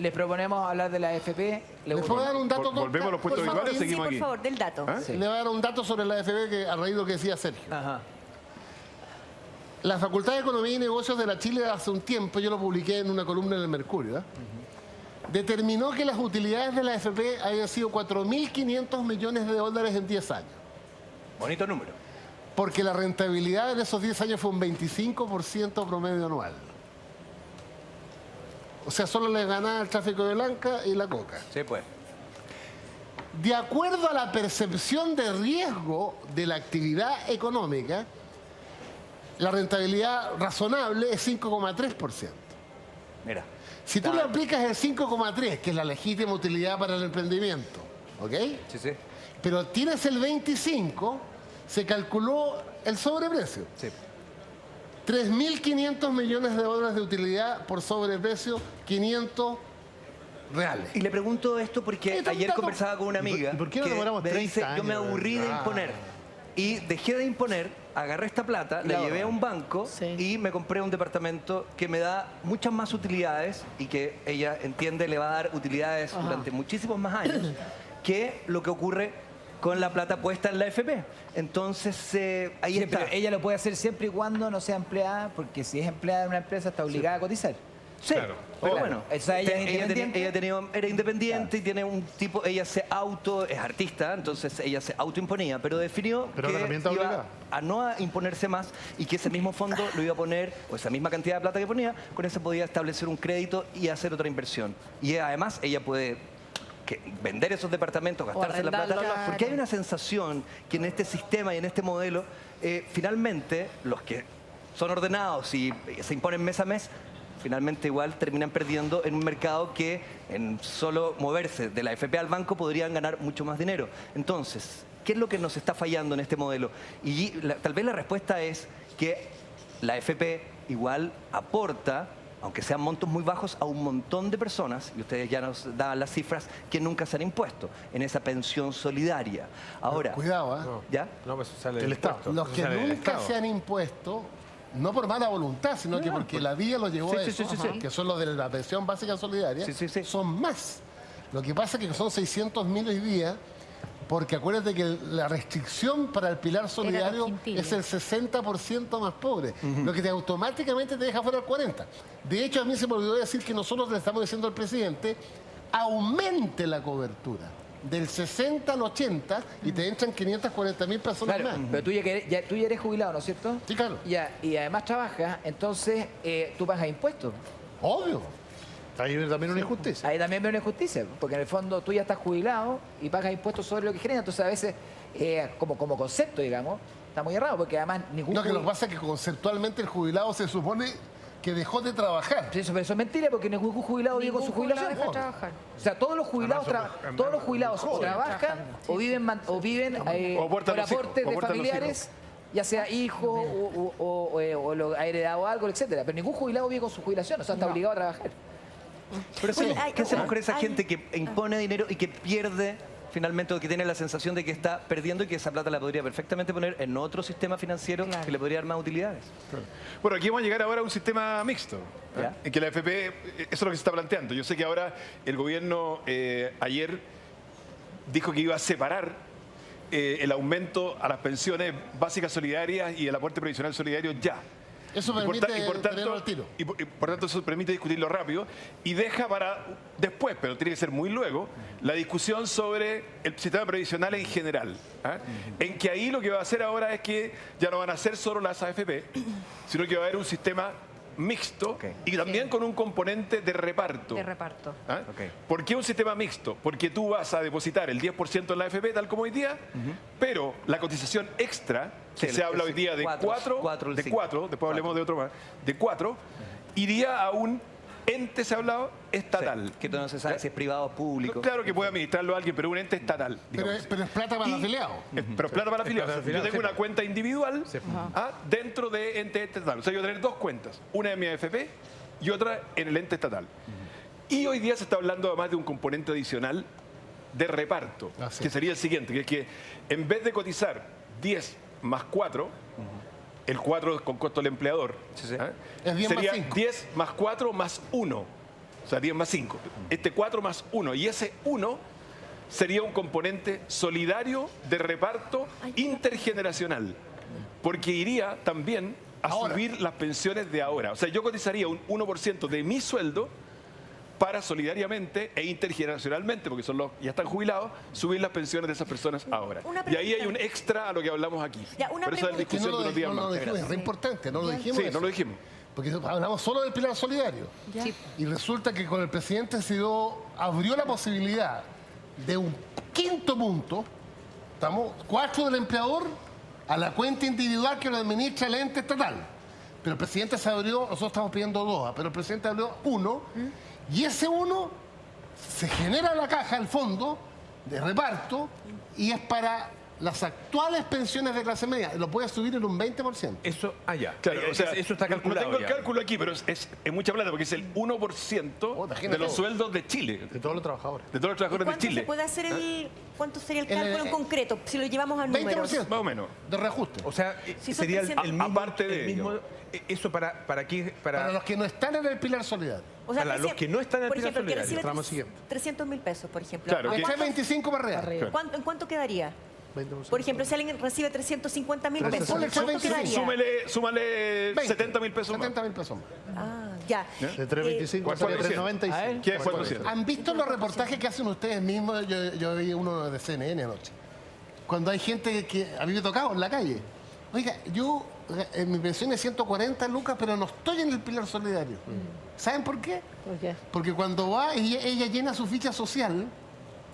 les proponemos hablar de la AFP. ¿Les puedo dar un dato? Volvemos a los puestos habituales, seguimos aquí. por favor, del dato. Le voy a dar un dato sobre la AFP que, a raíz de lo que decía Sergio. Ajá. La Facultad de Economía y Negocios de la Chile hace un tiempo, yo lo publiqué en una columna en el Mercurio, determinó que las utilidades de la AFP habían sido 4.500 millones de dólares en 10 años. Bonito número. Porque la rentabilidad en esos 10 años fue un 25% promedio anual. O sea, solo le ganaba el tráfico de blanca y la coca. Sí, pues. De acuerdo a la percepción de riesgo de la actividad económica, la rentabilidad razonable es 5,3%. Mira. Si tú le aplicas el 5,3, que es la legítima utilidad para el emprendimiento, ¿ok? Sí, sí. Pero tienes el 25, se calculó el sobreprecio. Sí. 3.500 millones de dólares de utilidad por sobreprecio, 500 reales. Y le pregunto esto porque ayer conversaba con una amiga. ¿Y por qué no que demoramos me 30 dice, años? yo me aburrí de imponer. Y dejé de imponer, agarré esta plata, la llevé a un banco y me compré un departamento que me da muchas más utilidades y que ella entiende le va a dar utilidades durante muchísimos más años que lo que ocurre con la plata puesta en la AFP. Entonces, ahí Sí, está. pero ella lo puede hacer siempre y cuando no sea empleada, porque si es empleada de una empresa está obligada a cotizar. Sí, Claro. pero Claro. bueno, O sea, ella es independiente. era independiente y tiene un tipo, ella se es artista, entonces ella se autoimponía, pero definió Pero que la herramienta iba obligada. a no imponerse más y que ese mismo fondo lo iba a poner, o esa misma cantidad de plata que ponía, con eso podía establecer un crédito y hacer otra inversión. Y además ella puede vender esos departamentos, gastarse la plata, arrendarlo. porque hay una sensación que en este sistema y en este modelo, finalmente los que son ordenados y se imponen mes a mes, finalmente igual terminan perdiendo en un mercado que en solo moverse de la AFP al banco podrían ganar mucho más dinero. Entonces, ¿qué es lo que nos está fallando en este modelo? Y tal vez la respuesta es que la AFP igual aporta, aunque sean montos muy bajos, a un montón de personas, y ustedes ya nos daban las cifras, que nunca se han impuesto en esa pensión solidaria. Ahora, Cuidado, ¿eh? ¿ya? No, pues sale El Estado. impuesto. Los que Sale del nunca Estado. se han impuesto, no por mala voluntad, sino que porque la vida los llevó Sí, a sí, eso, sí, sí, sí. que son los de la pensión básica solidaria, Sí, sí, sí. son más. Lo que pasa es que son 600.000 hoy día, porque acuérdate que la restricción para el pilar solidario quintiles. es el 60% más pobre, lo que automáticamente te deja fuera el 40%. De hecho, a mí se me olvidó decir que nosotros le estamos diciendo al presidente, aumente la cobertura del 60 al 80 y te entran 540.000 personas Claro, más. pero tú ya eres jubilado, ¿no es cierto? Sí, claro. Ya, y además trabajas, entonces tú pagas impuestos. Obvio. Ahí también una injusticia. Ahí también veo una injusticia, porque en el fondo tú ya estás jubilado y pagas impuestos sobre lo que genera. Entonces a veces, como concepto, digamos, está muy errado, porque además ningún No, que lo que pasa es que conceptualmente el jubilado se supone que dejó de trabajar. Sí, eso es mentira, porque ningún jubilado vive con su jubilación. Deja de trabajar. O sea, todos los jubilados, o trabajan o viven O aportan por los hijos, aportes o de aportan los familiares, ya sea hijo o lo ha heredado algo, etcétera. Pero ningún jubilado vive con su jubilación, o sea, está obligado a trabajar. Pero Oye, ¿qué hacemos con esa hay- gente que impone dinero y que pierde finalmente, o que tiene la sensación de que está perdiendo y que esa plata la podría perfectamente poner en otro sistema financiero Claro. que le podría dar más utilidades? Bueno, aquí vamos a llegar ahora a un sistema mixto, ¿Ya? en que la AFP, eso es lo que se está planteando. Yo sé que ahora el gobierno ayer dijo que iba a separar el aumento a las pensiones básicas solidarias y el aporte previsional solidario ya. Eso Y por permite ta- y por tenerlo tanto, al tiro. por tanto eso permite discutirlo rápido y deja para después, pero tiene que ser muy luego, la discusión sobre el sistema previsional en general. ¿Ah? En que ahí lo que va a hacer ahora es que ya no van a ser solo las AFP, sino que va a haber un sistema mixto Ok. y también con un componente de reparto. De reparto. ¿Ah? Ok. ¿Por qué un sistema mixto? Porque tú vas a depositar el 10% en la AFP, tal como hoy día, pero la cotización extra, que Sí, se habla hoy día de cuatro, el cinco. 4, después hablemos de otro más, de 4, iría a un ente, se ha hablado, estatal. Sí, que no se sabe si es privado o público. Claro que puede administrarlo alguien, pero un ente estatal. Pero digamos. es plata para el afiliado. Pero es plata para la Es plata afiliado. para el afiliado, Yo tengo sí. una cuenta individual dentro de ente estatal. O sea, yo voy a tener dos cuentas. Una en mi AFP y otra en el ente estatal. Y hoy día se está hablando además de un componente adicional de reparto, Así que es. sería el siguiente, que es que en vez de cotizar 10 más 4, el 4 con costo del empleador, Sí, sí. ¿ah? Es 10 más sería 5. 10 más 4 más 1. O sea, 10 más 5. Este 4 más 1. Y ese 1 sería un componente solidario de reparto intergeneracional. Porque iría también a subir las pensiones de ahora. O sea, yo cotizaría un 1% de mi sueldo para solidariamente e intergeneracionalmente, porque son los ya están jubilados, subir las pensiones de esas personas ahora. Y ahí hay un extra a lo que hablamos aquí. Por eso es la discusión de unos días más. Es re importante, no lo dijimos. Sí, eso. no lo dijimos. Porque hablamos solo del pilar solidario. Sí. Y resulta que con el presidente abrió la posibilidad de un quinto punto, estamos 4 del empleador a la cuenta individual que lo administra el ente estatal. Pero el presidente se abrió, nosotros estamos pidiendo 2, pero el presidente abrió 1, y ese 1 se genera en la caja, el fondo de reparto, y es para las actuales pensiones de clase media. Lo puede subir en un 20%. Eso, allá. Claro, o sea, eso está calculado. No tengo el ya. cálculo aquí, pero es mucha plata, porque es el 1% de los sueldos de Chile. De todos los trabajadores. De todos los trabajadores de ¿Cuánto Chile. se puede hacer cuánto sería el cálculo en concreto, si lo llevamos a números? 20%. Más o menos. De reajuste. O sea, Si son sería 300. el mismo... Aparte de el mismo, ello. ¿Eso para qué? Para los que no están en el pilar solidario. O sea, Para los que no están en el por pilar ejemplo, el que solidario, recibe tramo siguiente. 300.000 pesos, por ejemplo. Claro, ¿A que- Ese es cuánto- 25 para arriba. ¿En cuánto quedaría? 20%. Por ejemplo, si alguien recibe 350.000 pesos, Ponle ¿cuánto 25. quedaría? Súmale 20. 70.000 pesos más. 70.000 pesos más. Ah, ya. De 325 sería 395. ¿Qué es 400? ¿Han visto los reportajes que hacen ustedes mismos? Yo vi uno de CNN anoche. Cuando hay gente que a mí me ha tocado en la calle. Oiga, yo mi pensión es 140 lucas, pero no estoy en el pilar solidario. ¿Saben por qué? Porque cuando va, ella llena su ficha social,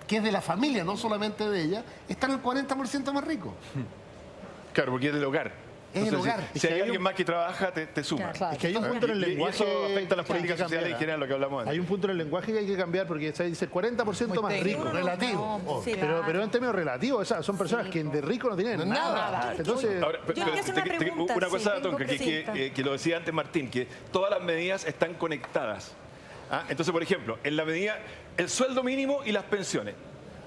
que es de la familia, no solamente de ella, está en el 40% más rico. Claro, porque es del hogar. Es el hogar. Si hay alguien más que trabaja, te suma. Es que hay un punto en el Y lenguaje... eso afecta a las que hay que políticas sociales en cambiar, general, lo que hablamos antes. Hay un punto en el lenguaje que hay que cambiar porque se dice 40% más técnico. rico. Relativo. No, sí, Pero en términos relativos, o sea, son personas que de rico no tienen No, nada. nada. Entonces, Ahora, Yo le quiero hacer una pregunta, una sí, cosa, tengo Tonka, pregunta. que lo decía antes Martín, que todas las medidas están conectadas. ¿Ah? Entonces, por ejemplo, en la medida, el sueldo mínimo y las pensiones.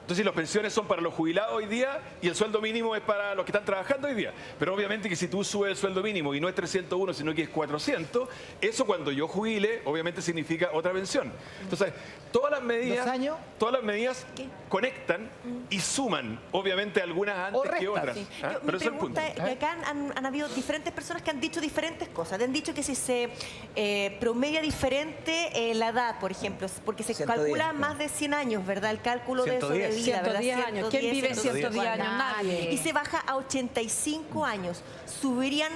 Entonces, las pensiones son para los jubilados hoy día y el sueldo mínimo es para los que están trabajando hoy día. Pero obviamente que si tú subes el sueldo mínimo y no es 301, sino que es 400, eso cuando yo jubile, obviamente significa otra pensión. Entonces, todas las medidas, ¿2 años? todas las medidas ¿Qué? conectan y suman, obviamente, algunas antes que restan. otras. Sí. ¿Ah? Mi Pero ese es el punto. pregunta es que acá han habido diferentes personas que han dicho diferentes cosas. Han dicho que si se promedia diferente la edad, por ejemplo, porque se 110, calcula claro. más de 100 años, ¿verdad? El cálculo de eso de 110. vida, ¿verdad? 110 años. ¿Quién vive 110 años? Nadie. Y se baja a 85 años. Subirían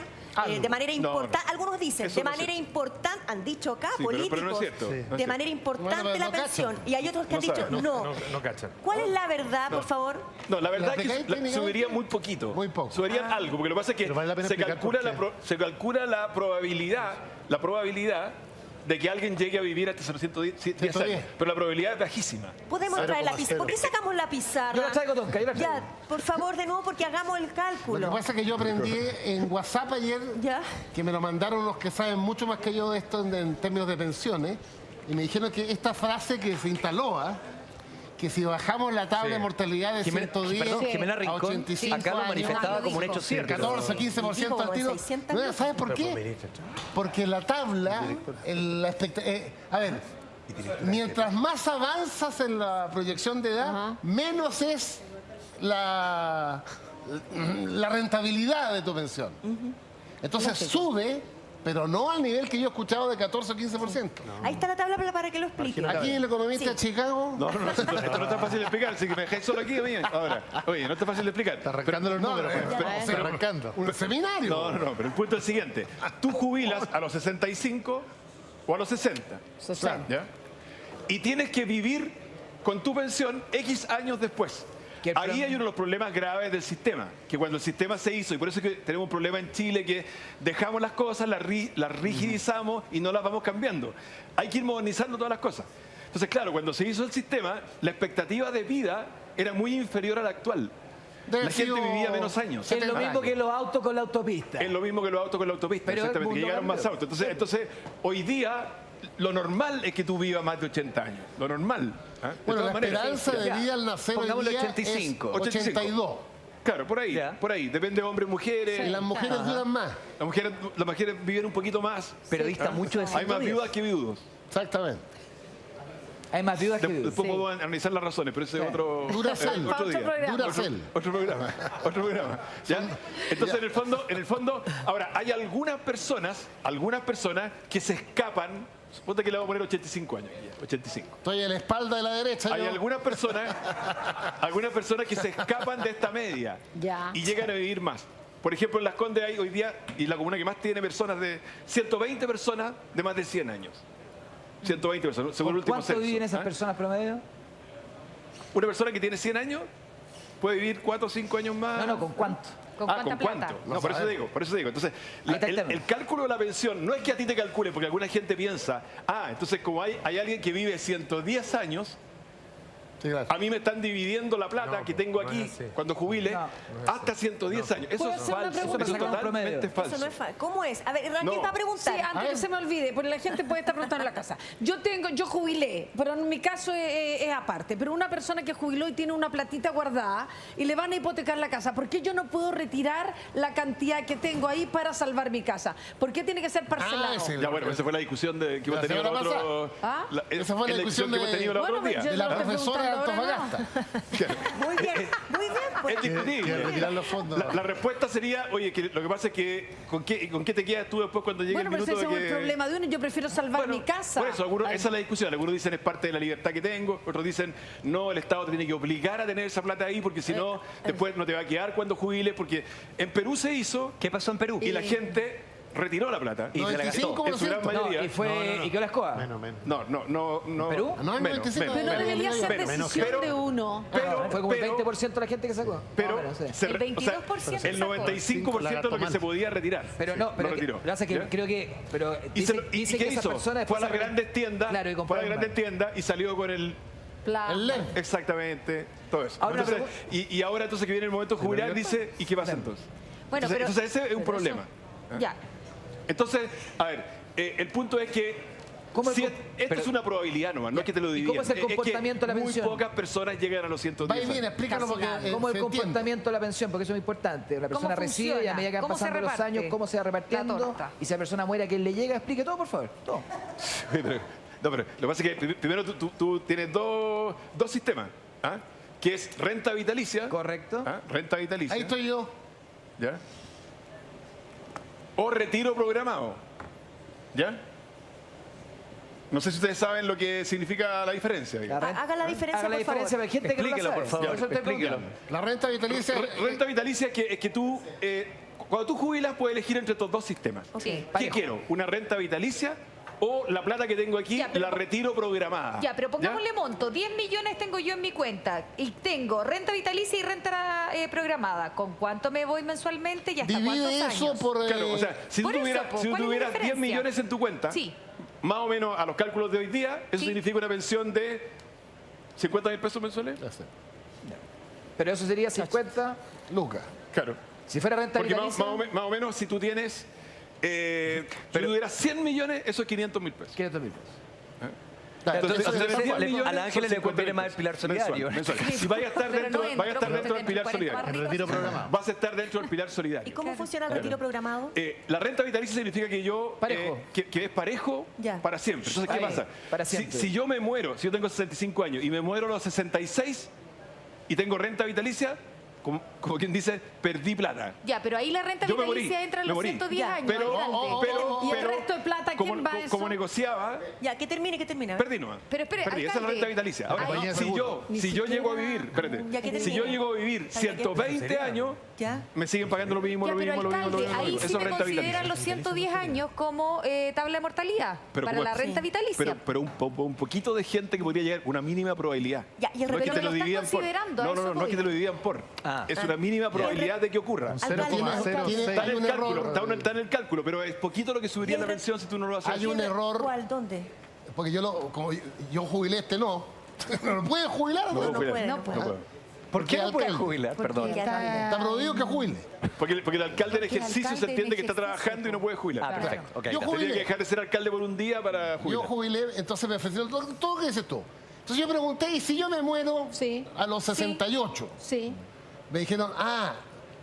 de manera No, importante, no. algunos dicen, Eso de no es manera cierto. importante, han dicho acá, Sí, políticos, pero no es cierto. Sí. No es de cierto. manera importante Bueno, pero la no cachan. pensión. Y hay otros que No han dicho saben. no. no cachan. ¿Cuál es la verdad, por favor? No, la verdad ¿La es que pegáis tiene subiría algo? muy poquito. Muy poco. Subirían algo, porque lo que pasa es que Pero vale la pena se explicar calcula, por qué. se calcula la probabilidad de que alguien llegue a vivir hasta los 110 110. años. Pero la probabilidad es bajísima. Podemos traer la pizarra. ¿Por qué sacamos la pizarra? Yo la traigo, Tonka, yo la traigo. Ya, por favor, de nuevo, porque hagamos el Lo cálculo. que pasa es que yo aprendí en WhatsApp ayer, Ya. que me lo mandaron los que saben mucho más que yo de esto en términos de pensiones, y me dijeron que esta frase que se instaló, que si bajamos la tabla de mortalidad de 110 Jimena a Rincón 85 acá lo años, manifestaba como un hecho cierto. 14, 15% al tiro. 600 No, ¿sabes por qué? ministra, Porque la tabla, a ver, mientras más avanzas en la proyección de edad, menos es la rentabilidad de tu pensión. Entonces sube, pero no al nivel que yo he escuchado de 14 o 15%. Ahí está la tabla para que lo explique. Aquí en el economista de Chicago. No, esto no está fácil de explicar, así que me dejáis solo aquí a mí. Ahora, oye, no está fácil de explicar. Está arrancando los números. Está arrancando. Un seminario. No, pero el punto es el siguiente. Tú jubilas a los 65 o a los 60. 60. ¿Ya? Y tienes que vivir con tu pensión X años después. Que el Ahí plan- hay uno de los problemas graves del sistema, que cuando el sistema se hizo, y por eso es que tenemos un problema en Chile, que dejamos las cosas, las rigidizamos y no las vamos cambiando. Hay que ir modernizando todas las cosas. Entonces, claro, cuando se hizo el sistema, la expectativa de vida era muy inferior a la actual. Debe La gente sido vivía menos años. Es lo mismo que los autos con la autopista. Es lo mismo que los autos con la autopista, Pero el exactamente, que mundo llegaron más cambió. autos. Entonces, hoy día, lo normal es que tú vivas más de 80 años. Lo normal. ¿Ah? De Bueno, la todas maneras. esperanza de Ya. vida al nacer hoy Pongámosle día 85. es 82. Claro, por ahí, Ya. por ahí. Depende de hombres, mujeres. Y las mujeres duran más. Las mujeres viven un poquito más. Pero dista mucho de Hay más 110. viudas que viudos. Exactamente. Hay más viudas que viudas. Después podemos analizar las razones, pero ese es otro, Duracell. otro día. Otro programa. Duracell. Otro programa, otro programa. ¿Ya? Entonces, en el fondo, ahora, hay algunas personas que se escapan. Suponte que le vamos a poner 85 años, 85. Estoy en la espalda de la derecha. Hay yo. algunas personas que se escapan de esta media Ya. y llegan a vivir más. Por ejemplo, en Las Condes hay hoy día, y la comuna que más tiene personas de 120 personas de más de 100 años. 120 personas, según el último ¿Cuánto censo. viven esas ¿Ah? personas promedio? Una persona que tiene 100 años puede vivir 4 o 5 años más. No, ¿con cuánto? ¿Con ¿con cuánta plata? cuánto? No, por eso digo. Entonces, Ahí está el tema. el cálculo de la pensión no es que a ti te calcule, porque alguna gente piensa, entonces como hay alguien que vive 110 años, Sí, gracias. a mí me están dividiendo la plata que tengo no aquí es así. cuando jubile No, hasta 110 años. Eso ¿Puedo es hacer una falso. pregunta? Eso es totalmente Promedio. falso. Eso no es fácil. ¿Cómo es? A ver, Raquel No. va a preguntar. Sí, antes que se me olvide, porque la gente puede estar preguntando en la casa. Yo jubilé, pero en mi caso es aparte. Pero una persona que jubiló y tiene una platita guardada y le van a hipotecar la casa, ¿por qué yo no puedo retirar la cantidad que tengo ahí para salvar mi casa? ¿Por qué tiene que ser parcelado? ese- Ya, bueno, esa fue la discusión que hemos tenido semana los otros. ¿Ah? Esa fue la discusión que hemos tenido los Bueno, otros días. yo de la lo estoy profesora de preguntando ahora, Antofagasta. Muy bien, muy bien. Pues. Es discutible. Quiere retirar los fondos. La respuesta sería, oye, que lo que pasa es que ¿con qué te quedas tú después cuando llegue Bueno, el pero minuto ese de es que... el problema de uno. Yo prefiero salvar mi casa. Por eso, esa es la discusión. Algunos dicen es parte de la libertad que tengo, otros dicen no, el Estado te tiene que obligar a tener esa plata ahí porque si no, después no te va a quedar cuando jubiles, porque en Perú se hizo ¿Qué pasó en Perú? y la gente retiró la plata. Y se la gastó. 95%. En su gran mayoría. No, y fue... ¿Y qué la escoba? Menos. No. ¿Perú? No, el Menos, 95. menos, Pero no menos. debería ser Menos, decisión pero- de uno. Fue como el pero- 20% de la gente que sacó. Pero No, sí. se El re- o sea, 22% el 95% de lo que se podía retirar. Pero no, pero lo retiró. lo que pasa es que ¿Ya? creo que... Pero ¿Y, dice, y dice qué que esas hizo? personas Fue a las después grandes tiendas, Claro, y fue a las compraron grandes mal. tiendas y salió con el... El LEN. Exactamente, todo eso. Ahora, Entonces, y ahora entonces que viene el momento de jubilar, dice, ¿y qué pasa entonces? Bueno, pero- entonces ese es un pero problema. Ya. Entonces, a ver, el punto es que ¿Cómo el si com- esto pero- es una probabilidad nomás, no es que te lo ¿Y dividan. cómo es el comportamiento de la pensión? Muy pocas personas llegan a los 110 Va y viene, años. explícanos porque ¿Cómo es se el entiende. comportamiento de la pensión? Porque eso es muy importante. La persona recibe y a funciona? medida que van ¿Cómo se pasando los reparte años, cómo se va la repartiendo. torta? Y si la persona muere, ¿a quién le llega? Explique todo, por favor. Todo. No, pero lo que pasa es que primero tú tienes dos sistemas, ¿ah? Que es renta vitalicia. Correcto. ¿Ah? Renta vitalicia. Ahí estoy yo. ¿Ya? O retiro programado. ¿Ya? No sé si ustedes saben lo que significa la diferencia. digamos. Haga la diferencia, Haga la por favor. diferencia, pero hay gente que no la Explíquelo, sabe. por favor, Por eso estoy explíquelo. preguntando. La renta vitalicia. Renta vitalicia es que tú, cuando tú jubilas, puedes elegir entre estos dos sistemas. Ok. ¿Qué Parejo. quiero? ¿Una renta vitalicia o la plata que tengo aquí Ya, pero la retiro programada? Ya, pero pongámosle monto. 10 millones tengo yo en mi cuenta y tengo renta vitalicia y renta programada. ¿Con cuánto me voy mensualmente y hasta cuántos Divide eso años? por. Claro, o sea, si tú Por eso, tuvieras, po, si tú ¿cuál es la tuvieras 10 diferencia? millones en tu cuenta, Sí. más o menos a los cálculos de hoy día, eso Sí. significa una pensión de 50.000 pesos mensuales. Pero eso sería 50. Lucas. Claro. Si fuera renta Porque más, vitalicia, más o menos si tú tienes, si tuvieras 100 millones, eso es 500.000 pesos. 500.000 pesos. Entonces, Entonces, si tienes 10 millones, a la Ángeles son le conviene 50.000 más el pilar solidario. mensual. Y vaya a estar Pero dentro, no vaya a estar entro, dentro del pilar porque solidario. tengo En retiro programado. Vas a estar dentro del pilar ¿Y solidario. cómo funciona el retiro programado? La renta vitalicia significa que yo Parejo. que es parejo Ya. para siempre. Entonces, ¿qué Parejo, pasa? para siempre. Si yo me muero, si yo tengo 65 años y me muero a los 66 y tengo renta vitalicia, como quien dice, perdí plata. Ya, pero ahí la renta Yo me morí, vitalicia entra en me los morí. 110 Ya, años. Pero, alcalde. ¿Y el resto de plata, quién como, va a eso? como negociaba, Ya, que termine. perdí nomás. Pero espere, Perdí, esa es la alcalde. renta vitalicia. Ahora, Ahí- si yo llego a vivir, espérate, Ya, que si termine. yo llego a vivir 120 años, Ya. me siguen pagando lo mismo, Ya, lo pero mismo, lo mismo, lo alcalde, mismo. lo ahí mismo. sí Eso es me renta consideran vitalicia. los 110 años como tabla de mortalidad para como- la renta vitalicia. Pero un poquito de gente que podría llegar, una mínima probabilidad. Ya, y el no es que retiro te lo lo estás dividan por. considerando, a No, eso no, no, no es que te lo dividan por. Ah. Es una mínima probabilidad de que ocurra. Alcalde, Tiene- Está hay en un el cálculo, error. está en el cálculo, pero es poquito lo que subiría Y el la re- pensión si tú no lo haces. Hay un error. ¿Cuál? ¿Dónde? Porque como yo jubilé, no. No lo puede jubilar. No, ¿no? puede, puede, no no puede. ¿Por qué no puede alcalde. jubilar? Perdón. Está prohibido que jubile. Porque el alcalde en Porque el ejercicio se alcalde entiende en que está ejercicio, trabajando y no puede jubilar. Ah, perfecto. Ok, Yo ya. jubilé. Tenía que dejar de ser alcalde por un día para Yo jubilar. jubilé, entonces me ofrecieron todo lo que dices tú. Entonces yo pregunté, ¿y si yo me muero Sí. a los 68? Sí. Me dijeron,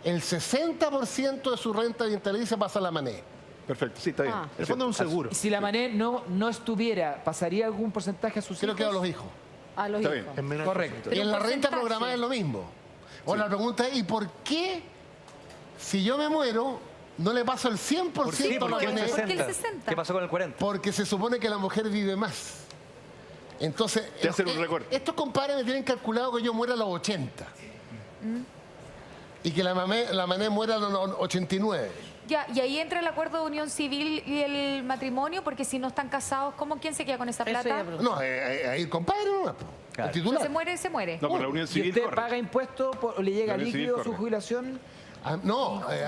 el 60% de su renta vitalicia pasa a la MANE. Perfecto, sí, está bien. Ah. En el fondo es un seguro. Si la Mané no estuviera, ¿pasaría algún porcentaje a sus Creo hijos? que a los hijos. A los Está hijos. bien. En menor- Correcto. Y en la un renta porcentaje. programada es lo mismo. Ahora la pregunta es, ¿y por qué si yo me muero no le paso el 100% Sí, a la ¿por qué el Mané? 60? 60? ¿Qué pasó con el 40? Porque se supone que la mujer vive más. Entonces, Te hacen un recorte. estos compadres me tienen calculado que yo muera a los 80. Y que la Mané muera a los 89. Ya, y ahí entra el acuerdo de unión civil y el matrimonio, porque si no están casados, ¿quién se queda con esa Eso plata? iba a preguntar. No, ahí el compadre no, Claro. el titular. Se muere, se muere. No, por la unión ¿Y civil usted corre. paga impuestos o le llega La Unión Civil líquido su corre. jubilación? A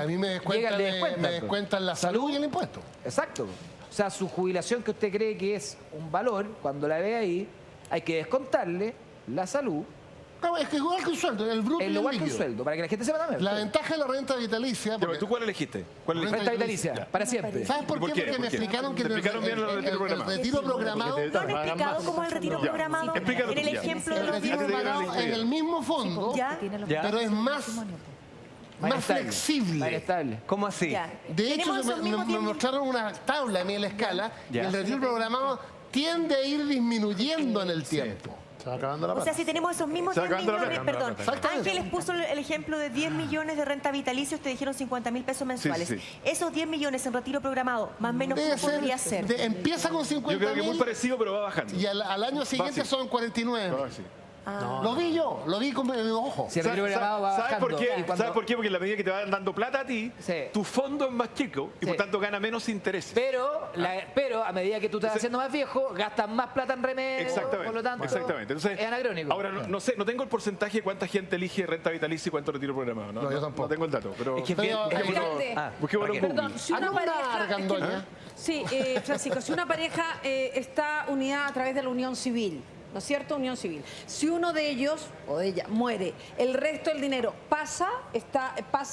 mí me descuentan, le descuentan, me pues. descuentan la salud y el impuesto. Exacto. O sea, su jubilación que usted cree que es un valor, cuando la ve ahí, hay que descontarle la salud, No, es que igual que un sueldo, el bruto y el el igual que un líquido. sueldo, para que la gente sepa también. La ventaja de la renta vitalicia... Ya, porque- ¿tú cuál elegiste? ¿Cuál elegiste? Renta vitalicia, para siempre. ¿Sabes por ¿Y por qué? qué? Porque ¿Por me qué? explicaron que Te en explicaron bien lo del retiro programado. el retiro programado... ¿No han explicado cómo es el retiro Ya. programado? Explícalo En el tú, ya. ejemplo de El los retiro Ya te dieron la programado en idea. el mismo fondo, ¿Ya? Ya. pero es más Más estable, flexible. más estable. ¿Cómo así? Ya. De hecho, Tenemos esos mismos me 10 mostraron una tabla a mí en la escala y Ya. el retiro programado tiende a ir disminuyendo en el tiempo. Se va acabando la O plata. sea, si tenemos esos mismos Se va 10 acabando la millones, plata. perdón, Exactamente. Ángeles puso el ejemplo de 10 millones de renta vitalicia, ustedes dijeron 50.000 pesos mensuales. sí. Esos 10 millones en retiro programado, más o menos, Debe ¿cómo podría ser, ser? empieza con Yo creo que muy 50.000 parecido, pero va bajando. y al año siguiente así. son 49. Va así. Lo vi yo, lo vi con mi ojo. Si el retiro programado va ¿Sabes bajando. por qué? y cuando- ¿Sabes por qué? Porque en la medida que te van dando plata a ti, Sí. tu fondo es más chico y por Sí. tanto gana menos intereses. Pero a medida que tú te vas haciendo más viejo, gastas más plata en remedio. Exactamente. Por lo tanto, Exactamente. Entonces, es anacrónico. Ahora, no sé, no tengo el porcentaje de cuánta gente elige renta vitalicia y cuánto retiro programado. No, No, yo tampoco. No tengo el dato, pero Es que bien- Pero, Alcalde, busquémoslo en ¿para qué? Google. Perdón, si una Anda, pareja... Argandoña. Sí, Francisco, si una pareja está unida a través de la unión civil, ¿no es cierto? Unión civil. Si uno de ellos o de ella muere, el resto del dinero pasa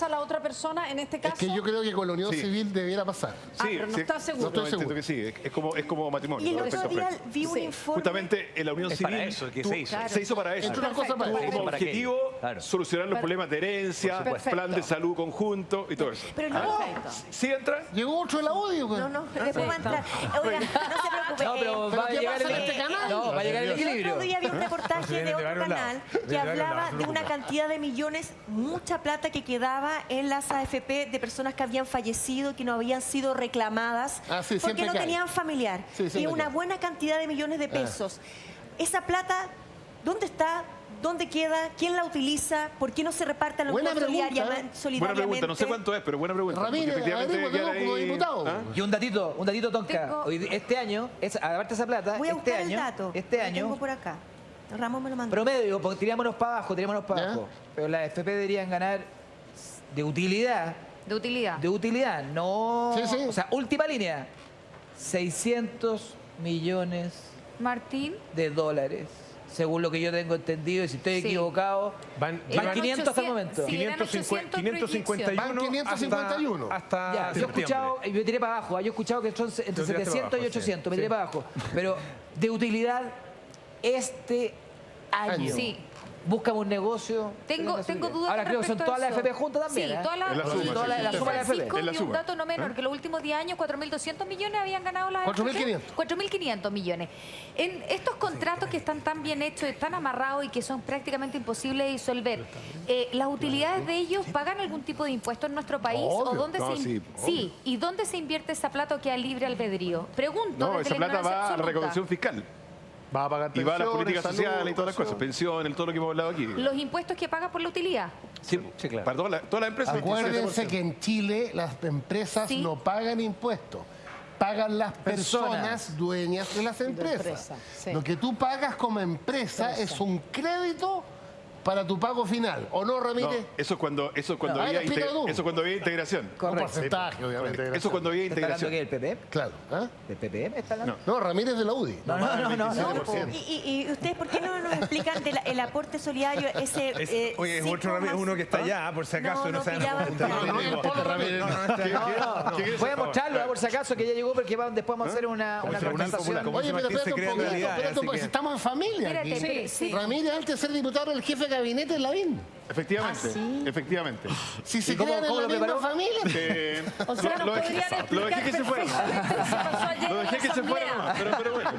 a la otra persona en este es caso. que yo creo que con la unión Sí. civil debiera pasar. pero no está seguro. No estoy entiendo seguro. que sí, es como matrimonio. Y el con otro respecto a día Fred. vi un Sí. informe... Justamente en la unión Es civil para eso que tú- se hizo. se hizo para eso. Entre una cosa para Tuvo otra. como ¿Para qué? objetivo Claro. solucionar los problemas de herencia, Por supuesto. plan de salud conjunto y todo eso. Pero no, ¿Sí entra? Llegó otro de la odio. pues. no, después va a entrar. Oiga, no se preocupe. No, pero va a ¿qué llegar pasa el en este canal? No, va a llegar el El equilibrio. otro día vi un reportaje de otro canal que hablaba de una cantidad de millones, mucha plata que quedaba en las AFP de personas que habían fallecido, que no habían sido reclamadas, Ah, sí, porque siempre no cae. tenían familiar. Sí, Y siempre una cae. buena cantidad de millones de pesos. Esa plata, ¿dónde está? ¿Dónde queda? ¿Quién la utiliza? ¿Por qué no se reparte a los Buena dos pregunta, solidariamente? Buena pregunta, no sé cuánto es, pero buena pregunta. porque Ramírez, efectivamente averigua, queda como ahí- diputado. ¿Ah? Y un datito, Tonka. Tengo- Este año, aparte esa plata, Voy a este buscar año, el dato. este Lo año, tengo por acá. Ramón me lo mandó. promedio, porque tirámonos para abajo, ¿Ya? Pero las FP deberían ganar de utilidad, De utilidad. no... Sí, sí. O sea, última línea, 600 millones Martín. de dólares, según lo que yo tengo entendido, y si estoy Sí. equivocado, Van- van Eran 500 hasta el 800, momento. sí, eran 551 Van 551. hasta Ya, yo he septiembre. escuchado, y me tiré para abajo, yo he escuchado que son entre Tú tiraste 700 para y abajo, 800, me sí. tiré para abajo. Pero de utilidad, este año. Sí. Buscamos un negocio. Tengo dudas Ahora con creo que son respecto a todas las eso. FP juntas también. Sí, ¿eh? todas las Es la suma, Sí, toda la sí, la sí. suma de la FP. Francisco, Es la y un suma. dato no menor, que los últimos 10 años 4.200 millones habían ganado las 4.500. 4.500 millones. En estos contratos que están tan bien hechos, tan amarrados y que son prácticamente imposibles de disolver, ¿las utilidades de ellos pagan algún tipo de impuesto en nuestro país? ¿O Obvio. dónde No, se sí, sí, ¿y dónde se invierte esa plata o queda libre albedrío? Pregunto. No, desde esa la plata ignorancia va a la absoluta. recaudación fiscal. Va a pagar Y va a las pensiones, políticas salud, sociales y todas las cosas. educación. Pensiones, todo lo que hemos hablado aquí. Los impuestos que pagas por la utilidad. Sí, Sí, claro. Para todas las empresas. Acuérdense 27%. que en Chile las empresas Sí. no pagan impuestos. Pagan las personas dueñas de las empresas. empresa, sí. Lo que tú pagas como empresa es un crédito para tu pago final. ¿O no, No, Ramírez? eso es cuando No, había explícalo tú. eso cuando había integración. Un Correcto. porcentaje, obviamente. Eso es cuando había ¿Está hablando integración. que del PP? Claro. ¿Ah? ¿Del PP está hablando? No, Ramírez de la UDI. No, no, no. ¿Y ustedes por qué no nos explican el aporte solidario? Ese, Oye, es cinco otro Ramírez, más- uno que está allá, por si acaso, No, no, no, sabemos pillaba cómo el está. No, no, el Polo Ramírez. No, no, está- Voy a mostrarlo, por si acaso, que ya llegó, porque después vamos a hacer una Como el Tribunal conversación. Popular, como Oye, dice pero Martín, se espérate un crean poquito, realidades, espérate un así poco, que- si estamos en familia Espérate, aquí. sí. Ramírez, antes de ser diputado, era el jefe de gabinete de Lavín. Efectivamente, ¿Ah, sí? efectivamente. Si se ¿Y cómo- quedan en cómo la lo misma preparó? familia. O sea, nos lo dejé- podrían explicar lo dejé que se fuera. perfectamente lo que pasó ayer Lo en dejé la que se fuera asamblea. nomás, pero bueno.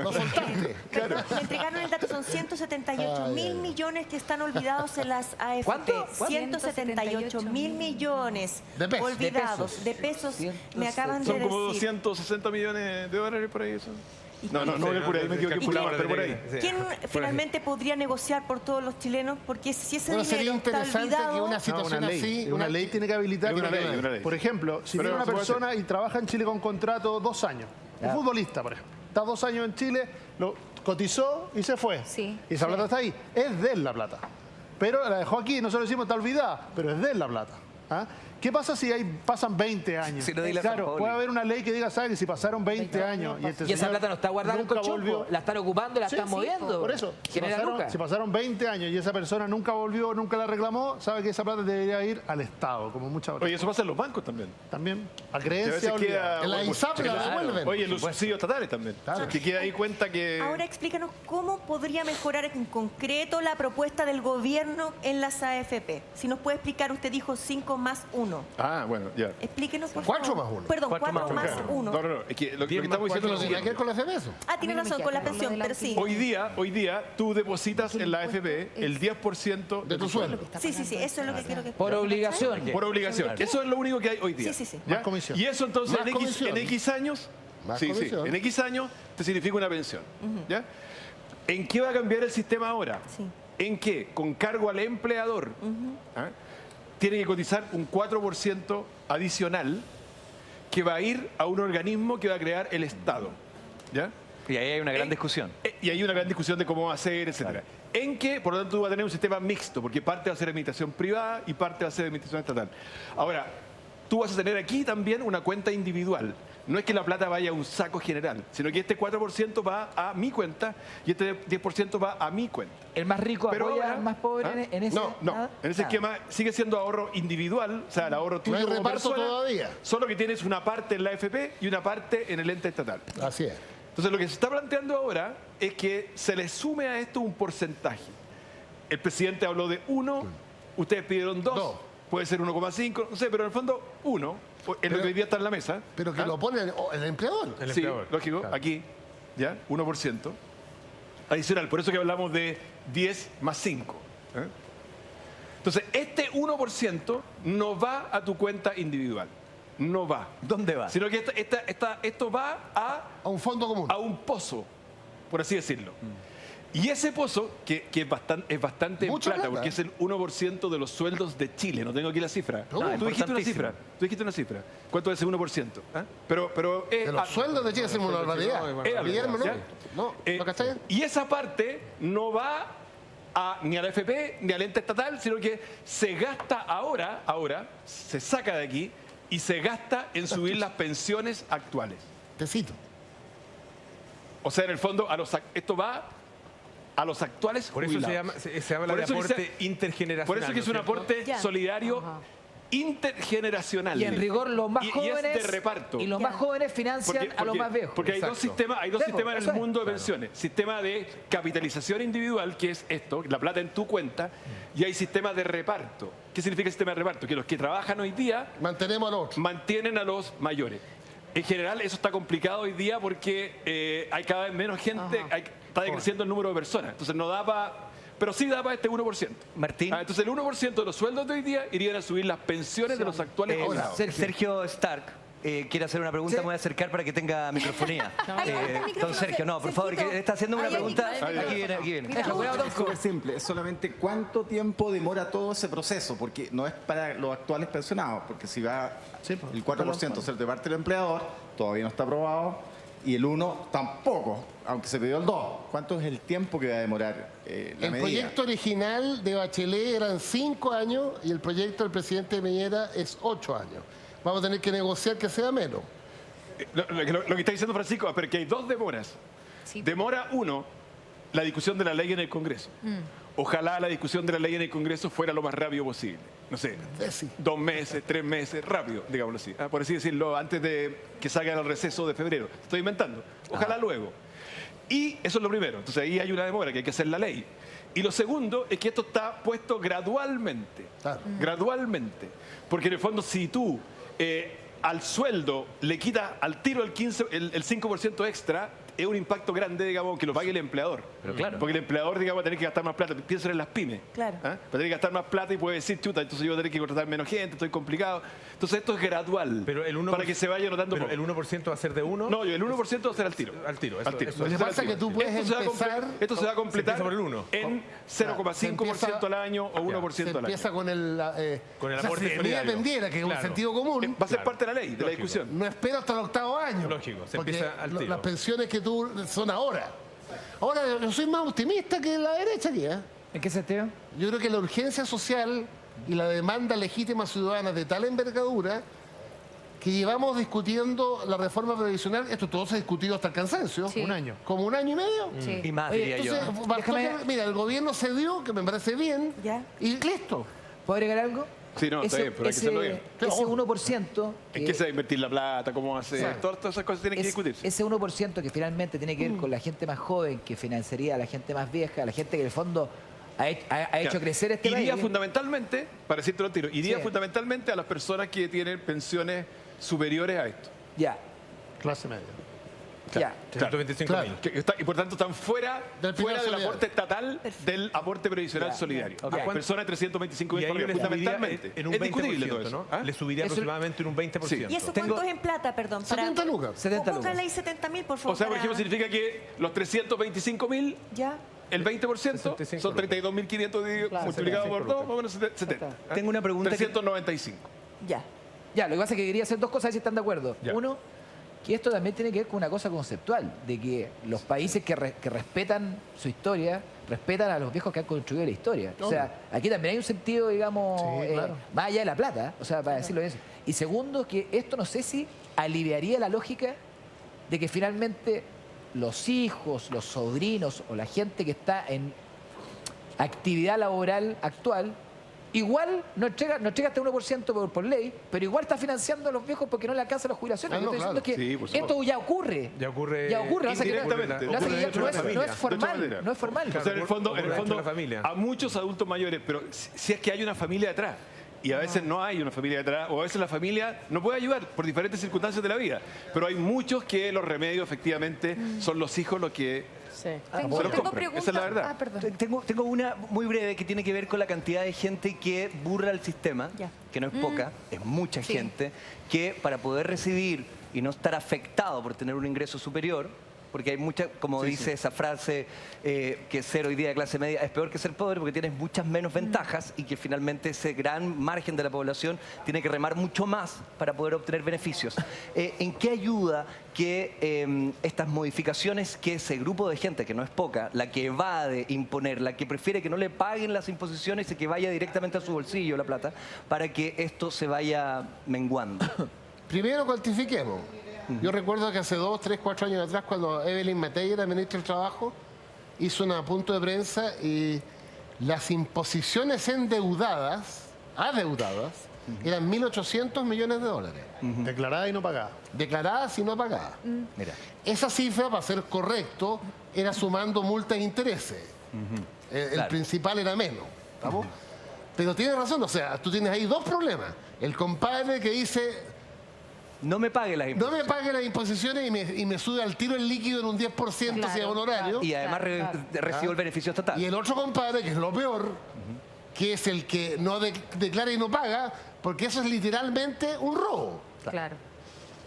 Lo soltaste. Me entregaron el dato, son 178.000 millones que están olvidados en las AFP. ¿Cuánto? 178.000 millones De pesos. olvidados de pesos. Me acaban de Son como decir. 260 millones de dólares por ahí. Eso. ¿Y No, no, no, Sí, calculé, ahí me equivoqué, quién- pero por ahí. ¿Quién finalmente podría negociar por todos los chilenos? Porque si ese Bueno, dinero sería está interesante que olvidado, una situación así... Una ley tiene que habilitar. Es una ley, una ley. Por ejemplo, si Pero viene una se puede persona y trabaja en Chile con contrato 2 años, un futbolista, por ejemplo, está 2 años en Chile, lo cotizó y se fue. Sí, Y esa sí. plata está ahí. Es de él la plata. Pero la dejó aquí, nosotros decimos está olvidada, pero es de él la plata. ¿Ah? ¿Qué pasa si ahí pasan 20 años? Si no dilas a claro, Pauli. puede haber una ley que diga, ¿sabes? Que si pasaron 20 años y este Y esa señor plata no está guardada en un nunca colchón, volvió. po. La están ocupando y la Sí, están sí, moviendo. por eso, Genera lucas. si pasaron 20 años y esa persona nunca volvió, nunca la reclamó, sabe que esa plata debería ir al Estado, como muchas otras. Oye, eso pasa en los bancos también. También, a Que a creencia veces olvidada. queda... En la ISAP la devuelven. Oye, los subsidios estatales también. Que queda ahí cuenta que... ahora explícanos cómo podría mejorar en concreto la propuesta del gobierno en las AFP. Si nos puede explicar, usted dijo 5 más 1. Ah, bueno, ya. Explíquenos, por 4 favor. más 1. Perdón, 4 4 más más No, 1. no, no. Es que lo que estamos diciendo ¿No es lo tiene que ver siguiente. con la FMS? Ah, tiene razón, con la pensión, pero sí. Hoy día, tú depositas en la AFP el 10% De tu sueldo. Sí, eso es lo que quiero que... Por obligación. por obligación. Eso es lo único que hay hoy día. Sí, sí, sí. ¿Ya? Más comisión. Y eso entonces Más en comisión. X años, Más sí, sí, comisión. en X años te significa una pensión. ¿Ya? ¿En qué va a cambiar el sistema ahora? Sí. En que con cargo al empleador ¿ah? tiene que cotizar un 4% adicional que va a ir a un organismo que va a crear el Estado. ¿Ya? Y ahí hay una gran discusión. Y hay una gran discusión de cómo va a ser, etcétera. En que, por lo tanto, tú vas a tener un sistema mixto, porque parte va a ser administración privada y parte va a ser administración estatal. Ahora, tú vas a tener aquí también una cuenta individual. No es que la plata vaya a un saco general, sino que este 4% va a mi cuenta y este 10% va a mi cuenta. El más rico Pero apoya ahora- al más pobre ¿Ah? en ese... No, nada. en ese Nada. esquema sigue siendo ahorro individual, o sea, el ahorro tuyo hay como reparto persona, todavía. solo que tienes una parte en la AFP y una parte en el ente estatal. Así es. Entonces, lo que se está planteando ahora es que se le sume a esto un porcentaje. El presidente habló de 1, ustedes pidieron 2, Dos. puede ser 1,5, no sé, pero en el fondo 1, es lo que hoy día está en la mesa. Pero que ¿Ah? lo pone el empleador. El Sí, empleador. lógico, Claro. aquí, ¿ya? 1%. Adicional, por eso que hablamos de 10 más 5. ¿eh? Entonces, este 1% no va a tu cuenta individual. No va. ¿Dónde va? Sino que esto va A un fondo común. a un pozo, por así decirlo. Y ese pozo, que es bastante en Mucha plata, plata. porque es el 1% de los sueldos de Chile. No tengo aquí la cifra. No, Tú dijiste una importantísimo. cifra. Tú dijiste una cifra. ¿Cuánto es ese 1%? ¿Ah? Pero es De los algo. sueldos de Chile hacemos una barbaridad. Es algo, Guillermo, ¿no? ¿ya? No, ¿lo cachai? Y esa parte no va ni a la FP ni al ente estatal, sino que se gasta ahora, se saca de aquí y se gasta en subir las pensiones actuales. Te cito. O sea, en el fondo, esto va a los actuales Por eso jubilados. se habla Por de eso aporte dice- intergeneracional. Por eso es que es un ¿no es cierto? aporte Ya. solidario intergeneracional. Y en rigor los más Y jóvenes es de reparto. y los más jóvenes financian a los más viejos. Porque hay dos Exacto. sistemas, Sí, sistemas en eso el es. mundo de pensiones. Sistema de capitalización individual, que es esto, la plata en tu cuenta, y hay sistemas de reparto. ¿Qué significa el sistema de reparto? Que los que trabajan hoy día Mantenemos al otro. mantienen a los mayores. En general eso está complicado hoy día porque hay cada vez menos gente, está decreciendo el número de personas. Entonces no da para... Pero sí da para este 1%. Martín. Entonces el 1% de los sueldos de hoy día irían a subir las pensiones de los actuales jubilados. Sergio Stark quiere hacer una pregunta, Sí. me voy a acercar para que tenga microfonía. Ahí está el micrófono, Don Sergio, no, por favor, Sergito. que está haciendo una Ahí hay pregunta. micrófono. Aquí viene. Eso, cuidado, Es Tonko. súper simple, es solamente cuánto tiempo demora todo ese proceso, porque no es para los actuales pensionados, porque si va el 4% ser de parte del empleador, todavía no está aprobado, y el 1 tampoco, aunque se pidió el 2. ¿Cuánto es el tiempo que va a demorar la El medida? proyecto original de Bachelet eran 5 años y el proyecto del presidente Piñera es 8 años. Vamos a tener que negociar que sea menos. Lo que está diciendo Francisco, pero que hay dos demoras. Sí. Demora uno, la discusión de la ley en el Congreso. Ojalá la discusión de la ley en el Congreso fuera lo más rápido posible. No sé, Sí. 2 meses, 3 meses, rápido, digámoslo así. Por así decirlo, antes de que salga el receso de febrero. Estoy inventando. Ojalá luego. Y eso es lo primero. Entonces ahí hay una demora, que hay que hacer la ley. Y lo segundo es que esto está puesto gradualmente. Gradualmente. Porque en el fondo, si tú al sueldo le quitas al tiro el 5% extra, es un impacto grande, digamos, que lo pague el empleador. Pero claro. Porque el empleador, digamos, va a tener que gastar más plata. Piensa en las pymes. Claro. Va a tener que gastar más plata y puede decir, chuta, entonces yo voy a tener que contratar menos gente, estoy complicado. Entonces esto es gradual. Pero el 1%, para que se vaya notando pero poco. el 1% va a ser de 1. No, el 1% va a ser al tiro. Al tiro. Al tiro. Eso Lo que pasa es que tú puedes empezar... Esto se va a completar sobre el 1. en 0,5% al año o 1% Se al año. empieza con el... Con el o sea, aporte si solidario. dependiera, que es un Claro. sentido común, Va a ser parte de la ley, de la discusión. no espera hasta el 8º año. Lógico, se porque empieza al tiro. las pensiones que tú son ahora. Ahora, yo soy más optimista que la derecha aquí, ¿eh? ¿En qué sentido? Yo creo que la urgencia social y la demanda legítima ciudadana de tal envergadura que llevamos discutiendo la reforma previsional, esto todo se ha discutido hasta el cansancio. Sí. Un año. Como un año y medio. Sí. Y más, Oye, diría yo. Entonces, bastó déjame- que- mira, el gobierno cedió, que me parece bien, Ya. y listo. ¿Puedo agregar algo? Sí, no, está bien, pero hay que hacerlo bien. Ese 1% ¿En qué se va a invertir la plata? ¿Cómo va a ser? Todas esas cosas tienen que discutirse. ese 1% que finalmente tiene que ver Mm. con la gente más joven, que financiaría a la gente más vieja, a la gente que en el fondo ha hecho Claro. crecer este Iría país. fundamentalmente, para decirte lo tiro, iría Sí. fundamentalmente a las personas que tienen pensiones superiores a esto. Ya, Clase media. ya. 125.000. Y por tanto están fuera Del del solidario. aporte estatal del aporte previsional Ya, solidario. ya. Las Ok. personas de 325.000 Y ahí para arriba, le subiría fundamentalmente. en un Es discutible 20%, todo eso. ¿no? ¿Ah? Le subiría Eso- aproximadamente en un 20%. ¿Y eso Tengo- cuánto es en plata, perdón? 70 lucas. 70 lucas. Póngale ahí 70.000, por favor. O sea, por para- ejemplo, significa que los 325.000, Ya. el 20% 65 son 32.500 multiplicado por 2, más o menos 70. ¿Ah? Tengo una pregunta que- 395. Ya. Ya, lo que pasa es que quería hacer dos cosas, a ver si están de acuerdo. Ya. Uno, que esto también tiene que ver con una cosa conceptual, de que los países que respetan su historia, respetan a los viejos que han construido la historia. O sea, aquí también hay un sentido, digamos, Sí, claro. más allá de la plata, o sea, para decirlo eso. Y segundo, que esto no sé si aliviaría la lógica de que finalmente los hijos, los sobrinos o la gente que está en actividad laboral actual, igual no llega hasta 1% por ley, pero igual está financiando a los viejos porque no le alcanza la jubilación. Ah, Yo no, estoy diciendo claro. que Sí, por supuesto. esto ya ocurre. Ya ocurre Ya ocurre, pasa que no- indirectamente, no, ocurre dentro de la no familia, es de otra formal, manera. no es formal. O sea, en el fondo, Ocurre dentro de la familia. a muchos adultos mayores, pero si es que hay una familia detrás. Y a veces no hay una familia detrás, o a veces la familia no puede ayudar por diferentes circunstancias de la vida. Pero hay muchos que los remedios, efectivamente, son los hijos los que Sí. Tengo, se los tengo compran. preguntas. Esa es la verdad. Ah, perdón. Tengo una muy breve que tiene que ver con la cantidad de gente que burla el sistema, Ya. que no es poca, es mucha Sí. gente, que para poder recibir y no estar afectado por tener un ingreso superior, porque hay mucha, como dice esa frase, que ser hoy día de clase media es peor que ser pobre porque tienes muchas menos ventajas y que finalmente ese gran margen de la población tiene que remar mucho más para poder obtener beneficios. ¿En qué ayuda que estas modificaciones que ese grupo de gente, que no es poca, la que evade imponer, la que prefiere que no le paguen las imposiciones y que vaya directamente a su bolsillo la plata, para que esto se vaya menguando? Primero cuantifiquemos. Yo recuerdo que hace 2, 3, 4 años atrás, cuando Evelyn Matei era ministra del Trabajo, hizo un punto de prensa y las imposiciones adeudadas, eran 1.800 millones de dólares. Declarada y no pagada. Declaradas y no pagadas. Mira. Esa cifra, para ser correcto, era sumando multas e intereses. El Claro. principal era menos. ¿Estamos? Pero tienes razón, o sea, tú tienes ahí dos problemas. El compadre que dice, No me pague las no imposiciones. me pague las imposiciones y me sube al tiro el líquido en un 10% si es honorario. Y además recibo el beneficio estatal. Y el otro compadre, que es lo peor, que es el que no declara y no paga, porque eso es literalmente un robo. Claro.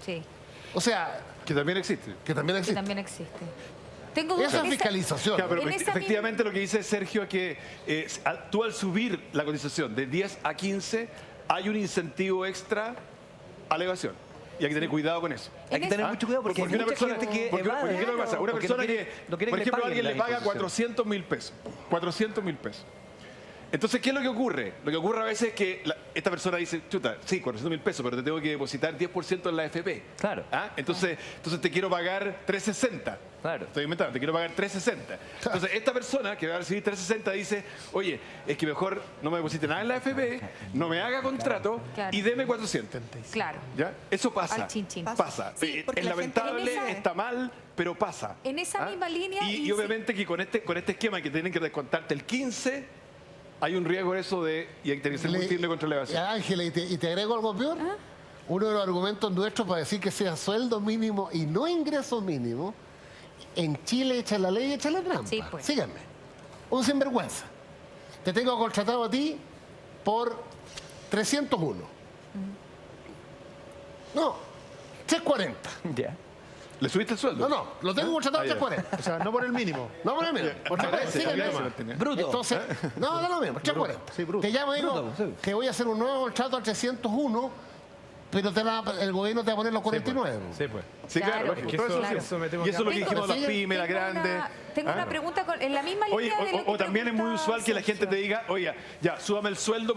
Sí, O sea, que también existe. que también que existe. también existe. Tengo dudas Esa es en esa- fiscalización. Claro, pero En esa efectivamente lo que dice Sergio es que tú al subir la cotización de 10 a 15 hay un incentivo extra a la evasión. Y hay que tener cuidado con eso. Hay que tener mucho cuidado porque hay una mucha persona gente que porque, evade. ¿qué es lo que pasa? Una Porque persona no quiere- que, no quiere por que le ejemplo, paguen alguien le las paga imposiciones. 400.000 pesos. 400.000 pesos. Entonces, ¿qué es lo que ocurre? Lo que ocurre a veces es que esta persona dice, chuta, sí, 400.000 pesos, pero te tengo que depositar 10% en la AFP. Claro. ¿Ah? Entonces te quiero pagar 360. Claro. Estoy inventando, te quiero pagar 360. Entonces, esta persona que va a recibir 360 dice, oye, es que mejor no me deposite nada en la AFP, no me haga contrato Claro. y deme 400. Claro. ¿Ya? Eso pasa. Al chin chin. Pasa. Sí, porque Es la gente lamentable, en esa- está mal, pero pasa. En esa misma línea... Y obviamente que con este esquema que tienen que descontarte el 15, hay un riesgo eso de... Y hay que ser muy firme contra la evasión. Ángela, y te agrego algo peor. Uno de los argumentos nuestros para decir que sea sueldo mínimo y no ingreso mínimo, en Chile echa la ley y echa la trampa. Sí, pues. Síganme. Un sinvergüenza. Te tengo contratado a ti por 301. No, 340. Ya. ¿Le subiste el sueldo? No, lo tengo contratado a 340. O sea, no por el mínimo. No por el mínimo. Por 340. Síganme. Bruto. Entonces, no, lo mismo, 340. Sí, bruto. Te llamo y digo, Bruto, sí. te voy a hacer un nuevo contrato a 301, pero el gobierno te va a poner los 49. Sí, pues. Sí, claro. Claro. lógico. Que Todo eso- sí. eso metemos Y eso es lo que Tengo- dijimos las sí, pymes, las grandes. Tengo una pregunta en la misma Oye, línea de lo que o también es muy preguntaba usual que la gente te Sergio. diga, oye, ya, súbame el sueldo,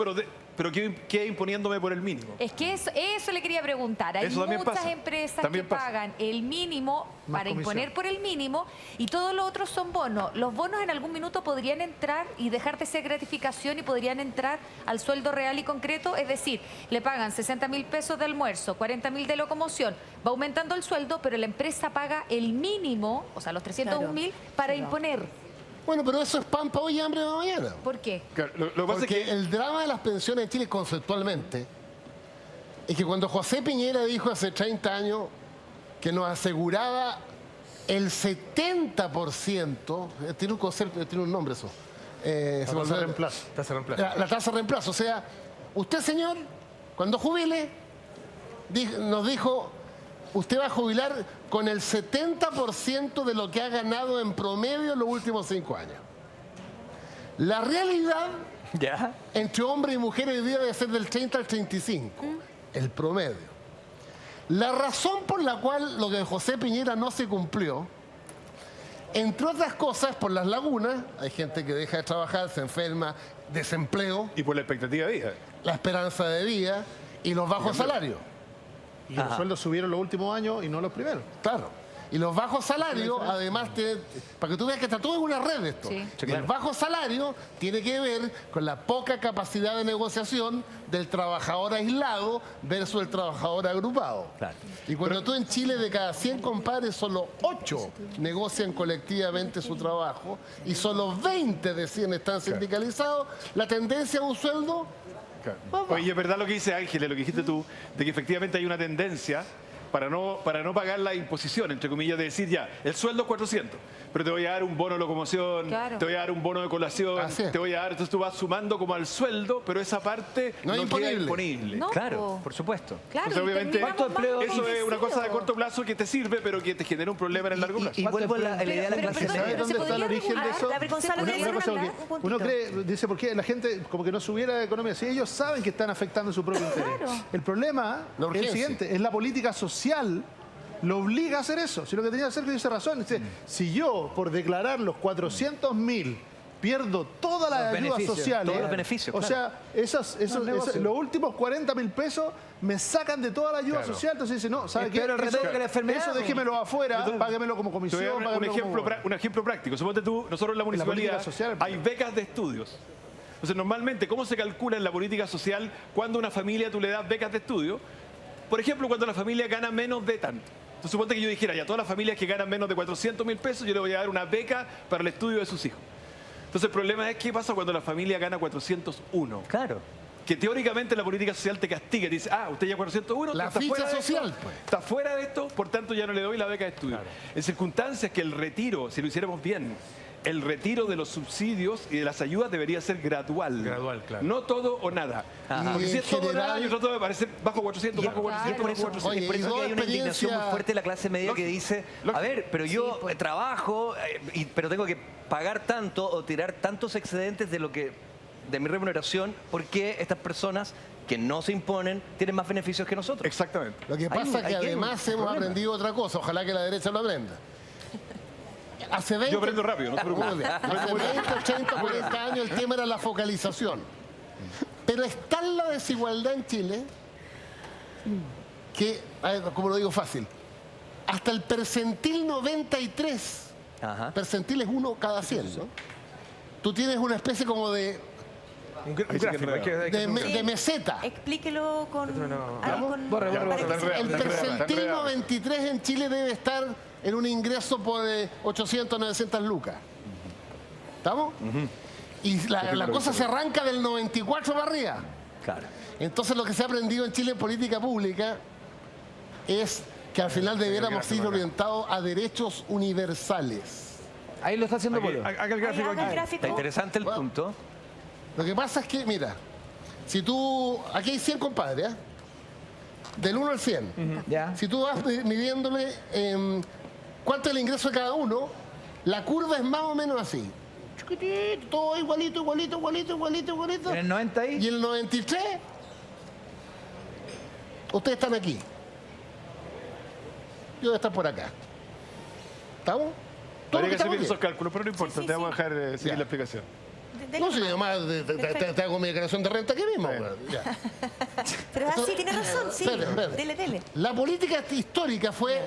pero quede imponiéndome por el mínimo. Es que eso le quería preguntar. Hay Eso también muchas pasa. empresas También que pasa. pagan el mínimo Más para comisión. imponer por el mínimo y todos los otros son bonos. Los bonos en algún minuto podrían entrar y dejar de ser gratificación y podrían entrar al sueldo real y concreto. Es decir, le pagan 60.000 pesos de almuerzo, 40.000 de locomoción, va aumentando el sueldo, pero la empresa paga el mínimo, o sea, los 301.000 para imponer. Bueno, pero eso es pan para hoy y hambre para mañana. ¿Por qué? Claro, lo que pasa es Porque que... el drama de las pensiones en Chile conceptualmente es que cuando José Piñera dijo hace 30 años que nos aseguraba el 70%, tiene un concepto, tiene un nombre eso. Se me Tasa de olvidó. reemplazo. Tasa de reemplazo. La tasa de reemplazo. O sea, usted, señor, cuando jubile, nos dijo, usted va a jubilar con el 70% de lo que ha ganado en promedio en los últimos 5 años. La realidad ¿Ya? entre hombres y mujeres hoy día debe ser del 30 al 35, el promedio. La razón por la cual lo de José Piñera no se cumplió, entre otras cosas, por las lagunas, hay gente que deja de trabajar, se enferma, desempleo, Y por la expectativa de vida. la esperanza de vida y los bajos salarios. Y los sueldos subieron los últimos años y no los primeros. Claro. Y los bajos salarios, además, para que tú veas que está todo en una red esto. Sí. Sí, El claro. bajo salario tiene que ver con la poca capacidad de negociación del trabajador aislado versus el trabajador agrupado. Claro. Y cuando tú en Chile de cada 100 compadres, solo 8 negocian colectivamente su trabajo y solo 20 de 100 están sindicalizados, la tendencia a un sueldo... Oye, es verdad lo que dice Ángeles, lo que dijiste tú, de que efectivamente hay una tendencia para no pagar la imposición, entre comillas, de decir ya, el sueldo es 400, pero te voy a dar un bono de locomoción, Claro. te voy a dar un bono de colación, Así es. te voy a dar, entonces tú vas sumando como al sueldo, pero esa parte No es queda imponible. imponible. No, Claro, po. por supuesto. Claro, Entonces, y obviamente, terminamos ¿cuánto empleo? más Eso es una cosa de envejecidos. corto plazo que te sirve, pero que te genera un problema en el largo plazo. Y vuelvo a la idea de la Pero, clase perdón, media. ¿Sabes pero se dónde está el podría origen de regular. eso? A ver, Gonzalo, Una ¿quieres cosa hablar? que Un puntito. uno cree, dice, ¿por qué la gente como que no subiera la economía? Si ellos saben que están afectando su propio interés. Claro. El problema La es el urgencia. siguiente, es la política social lo obliga a hacer eso. Si lo que tenía que hacer, que dice razón. Dice, si yo, por declarar los 400.000, pierdo todas las Los ayudas beneficios, sociales. todos los beneficios, O claro. sea, los últimos 40.000 pesos me sacan de toda la ayuda social. Entonces dice, no, ¿sabe qué? Espero el remedio que la enfermedad. Eso déjemelo afuera, páguemelo como Te voy a comisión. dar un páguemelo ejemplo, como... un ejemplo práctico. Suponte tú, nosotros en la municipalidad política social, hay becas de estudios. Entonces, normalmente, ¿cómo se calcula en la política social cuando a una familia tú le das becas de estudio? Por ejemplo, cuando la familia gana menos de tanto. Entonces, suponte que yo dijera, ya todas las familias que ganan menos de 400.000 pesos, yo le voy a dar una beca para el estudio de sus hijos. Entonces, el problema es qué pasa cuando la familia gana 401. Claro. Que teóricamente la política social te castiga y te dice, usted ya 401, La está ficha fuera de social, esto, pues. está fuera de esto, por tanto ya no le doy la beca de estudio. En circunstancias que el retiro, si lo hiciéramos bien, el retiro de los subsidios y de las ayudas debería ser gradual. Gradual, claro. No todo o nada. Ajá. Porque Y si en es todo o nada, general- yo trato de parecer bajo 400, bajo 400, Por bajo eso, 400. Oye, por eso y que hay dos una indignación muy experiencias- fuerte de la clase media que dice, Lógico. a ver, pero yo pues. trabajo, pero tengo que pagar tanto o tirar tantos excedentes de mi remuneración porque estas personas que no se imponen tienen más beneficios que nosotros. Exactamente. Lo que pasa es que hay además un hemos problema. aprendido otra cosa, ojalá que la derecha lo aprenda. Hace 20, Yo aprendo rápido, no te Muy preocupes. bien. Hace 20, 80, 40 años el tema era la focalización. Pero es tal la desigualdad en Chile que, a ver, como lo digo fácil, hasta el percentil 93, Ajá. percentil es 1 cada 100, ¿no? Tú tienes una especie como de Un gráfico, hay que hacer un de meseta. Explíquelo con... No. algo con- Ya, para que está se- enredado, El está enredado, está percentil enredado. 93 en Chile debe estar en un ingreso por 800, 900 lucas. ¿Estamos? Y la cosa se arranca del 94 para arriba. Claro. Entonces lo que se ha aprendido en Chile en política pública es que al final debiéramos ir orientados a derechos universales. Ahí lo está haciendo Polo. Haga el gráfico aquí. Está interesante el punto. Lo que pasa es que, mira, si tú... Aquí hay 100 compadres, ¿eh? Del 1 al 100. Ya. Si tú vas midiéndole cuánto es el ingreso de cada uno, la curva es más o menos así. Chiquitito, todo igualito, igualito, igualito, igualito, igualito. ¿En el 90 ahí? Y en el 93, ustedes están aquí. Yo voy a estar por acá. ¿Estamos? Habría que hacer bien aquí. esos cálculos, pero no importa, te vamos a dejar seguir la explicación. No sé, además te hago mi declaración de renta aquí mismo. Ya. Pero así tiene razón, sí. Espérate. Dele. La política histórica fue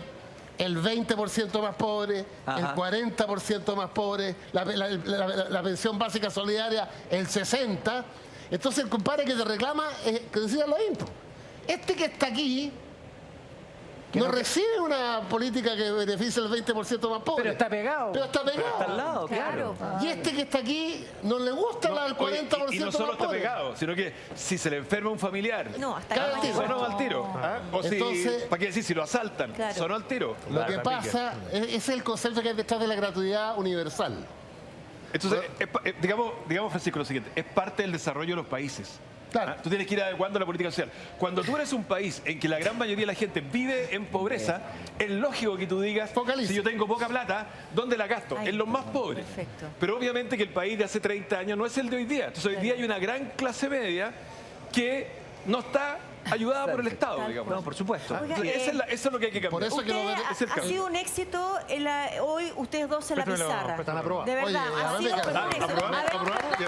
el 20% más pobre, Ajá. el 40% más pobre, la pensión básica solidaria el 60%. Entonces el compadre que te reclama, que decía lo mismo. Este que está aquí no recibe una política que beneficie al 20% más pobre. Pero está pegado. Pero está pegado. Está al lado, claro. Y este que está aquí no le gusta la del 40% y no más solo está pobre. pegado, sino que si se le enferma un familiar, No, hasta Cada acá. tiro. sonó al tiro. ¿Ah? O Entonces- si, ¿para qué decir? Si lo asaltan, Claro. sonó al tiro. Lo que pasa, ese es el concepto que hay detrás de la gratuidad universal. Entonces, digamos, Francisco, lo siguiente, es parte del desarrollo de los países. Claro. Tú tienes que ir adecuando la política social. Cuando tú eres un país en que la gran mayoría de la gente vive en pobreza, es lógico que tú digas, Focaliza. si yo tengo poca plata, ¿dónde la gasto? Ay, En los más pobres. perfecto. Pero obviamente que el país de hace 30 años no es el de hoy día. Entonces hoy día hay una gran clase media que no está ayudada por el Estado, digamos. No, por supuesto. Oiga, Eso es lo que hay que cambiar. Por eso que lo Usted es el ha cambio. sido un éxito hoy ustedes dos en la Préstame la- pizarra. préstame la prueba. De verdad, Oye, ha a ver, sido venga, un éxito. Aprobamos, A ver, aprobamos.